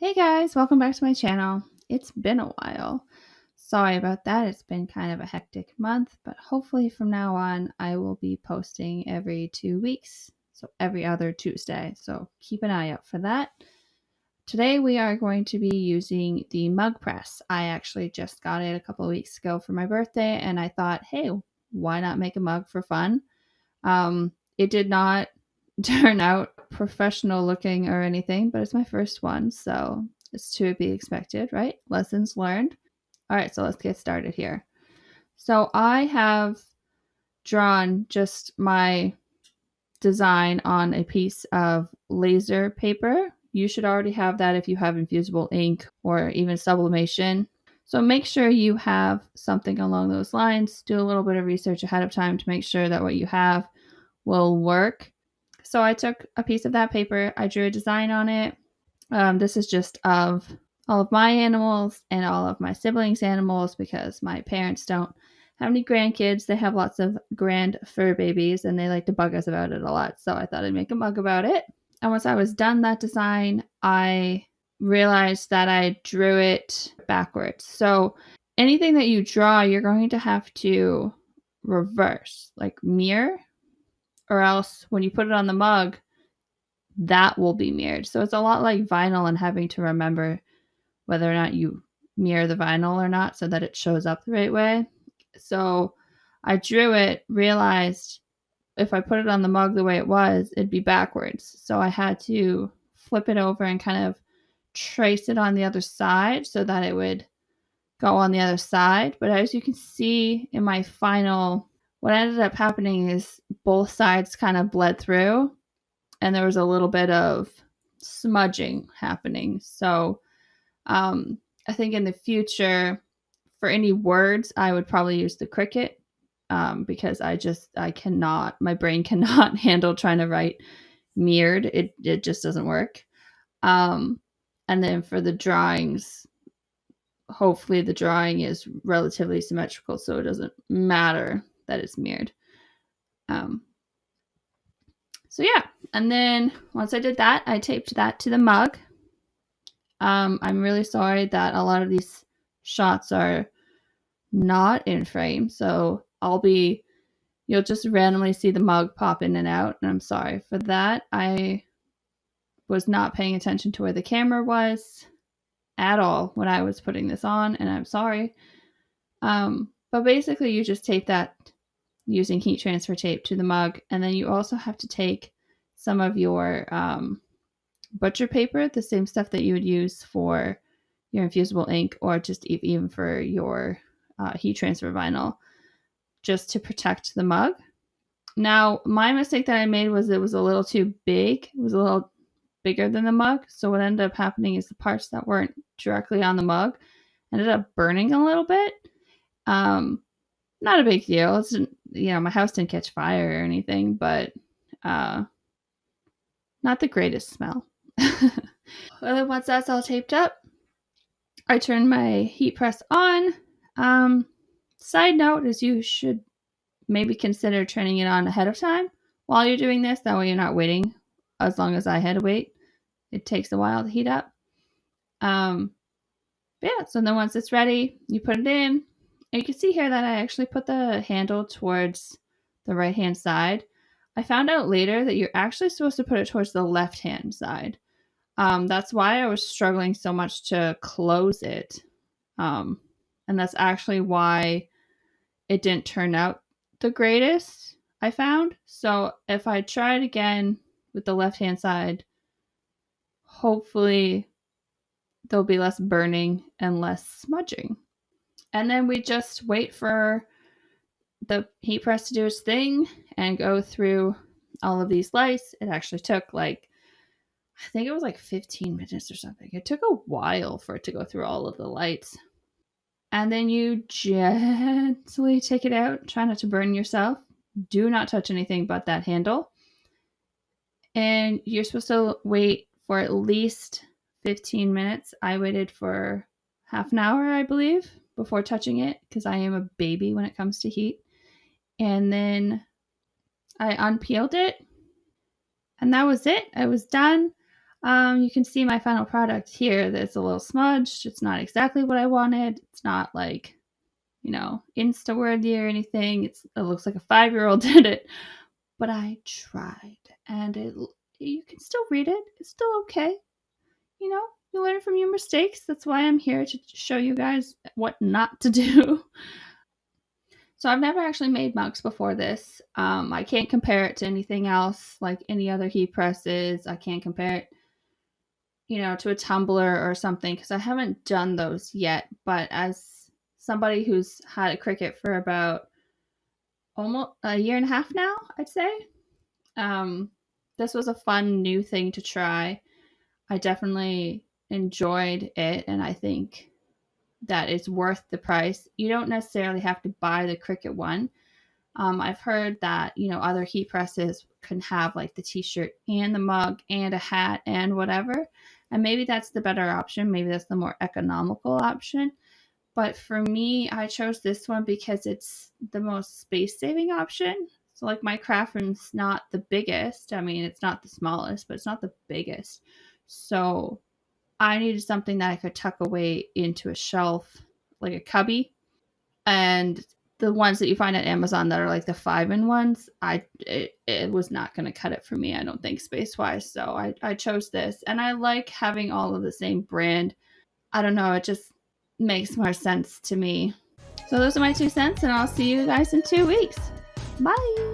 Hey guys, welcome back to my channel. It's been a while. Sorry about that. It's been kind of a hectic month, but hopefully from now on I will be posting every 2 weeks, so every other Tuesday. So keep an eye out for that. Today we are going to be using the Mugpress. I actually just got it a couple of weeks ago for my birthday, and I thought, hey, why not make a mug for fun? It did not turn out professional looking or anything, but it's my first one, so it's to be expected, right? Lessons learned. All right, so let's get started here. So I have drawn just my design on a piece of laser paper. You should already have that if you have infusible ink or even sublimation. So make sure you have something along those lines. Do a little bit of research ahead of time to make sure that what you have will work. So I took a piece of that paper, I drew a design on it. This is just of all of my animals and all of my siblings' animals because my parents don't have any grandkids. They have lots of grand fur babies and they like to bug us about it a lot. So I thought I'd make a mug about it. And once I was done that design, I realized that I drew it backwards. So anything that you draw, you're going to have to reverse, like mirror, or else when you put it on the mug, that will be mirrored. So it's a lot like vinyl and having to remember whether or not you mirror the vinyl or not so that it shows up the right way. So I drew it, realized if I put it on the mug the way it was, it'd be backwards. So I had to flip it over and kind of trace it on the other side so that it would go on the other side. But as you can see in my final, what ended up happening is both sides kind of bled through and there was a little bit of smudging happening. So I think in the future, for any words, I would probably use the Cricut because I cannot, my brain cannot handle trying to write mirrored. It just doesn't work. Um, and then for the drawings, hopefully the drawing is relatively symmetrical, so it doesn't matter that it's mirrored. Um, so yeah, and then once I did that, I taped that to the mug. I'm really sorry that a lot of these shots are not in frame, so you'll just randomly see the mug pop in and out, and I'm sorry for that. I was not paying attention to where the camera was at all when I was putting this on, and I'm sorry. But basically, you just tape that using heat transfer tape to the mug, and then you also have to take some of your butcher paper, the same stuff that you would use for your infusible ink or just even for your heat transfer vinyl, just to protect the mug. Now, my mistake that I made was it was a little too big. It was a little bigger than the mug. So what ended up happening is the parts that weren't directly on the mug ended up burning a little bit. Not a big deal. It's, my house didn't catch fire or anything, but not the greatest smell. Well, once that's all taped up, I turn my heat press on. Side note is you should maybe consider turning it on ahead of time while you're doing this. That way you're not waiting as long as I had to wait. It takes a while to heat up. Yeah, so then once it's ready, you put it in. And you can see here that I actually put the handle towards the right-hand side. I found out later that you're actually supposed to put it towards the left-hand side. That's why I was struggling so much to close it. And that's actually why it didn't turn out the greatest, I found. So if I try it again with the left-hand side, hopefully there'll be less burning and less smudging. And then we just wait for the heat press to do its thing and go through all of these lights. It actually took I think it was 15 minutes or something. It took a while for it to go through all of the lights. And then you gently take it out. Try not to burn yourself. Do not touch anything but that handle. And you're supposed to wait for at least 15 minutes. I waited for half an hour, I believe, before touching it because I am a baby when it comes to heat. And then I unpeeled it. And that was it. I was done. You can see my final product here. That's a little smudged. It's not exactly what I wanted. It's not like, Insta-worthy or anything. It looks like a 5-year-old did it, but I tried, and you can still read it. It's still okay. You learn from your mistakes. That's why I'm here to show you guys what not to do. So I've never actually made mugs before this. I can't compare it to anything else, like any other heat presses. I can't compare it, to a tumbler or something because I haven't done those yet. But as somebody who's had a Cricut for about almost a year and a half now, I'd say, um, this was a fun new thing to try. I definitely enjoyed it, and I think that it's worth the price. You don't necessarily have to buy the Cricut one. I've heard that, other heat presses can have like the t-shirt and the mug and a hat and whatever. And maybe that's the better option. Maybe that's the more economical option. But for me, I chose this one because it's the most space saving option. So, like, my craft room's not the biggest. I mean, it's not the smallest, but it's not the biggest. So, I needed something that I could tuck away into a shelf, like a cubby. And the ones that you find at Amazon that are like the 5-in ones, it was not going to cut it for me, I don't think, space wise. So I chose this, and I like having all of the same brand. I don't know, it just makes more sense to me. So those are my 2 cents, and I'll see you guys in 2 weeks. Bye.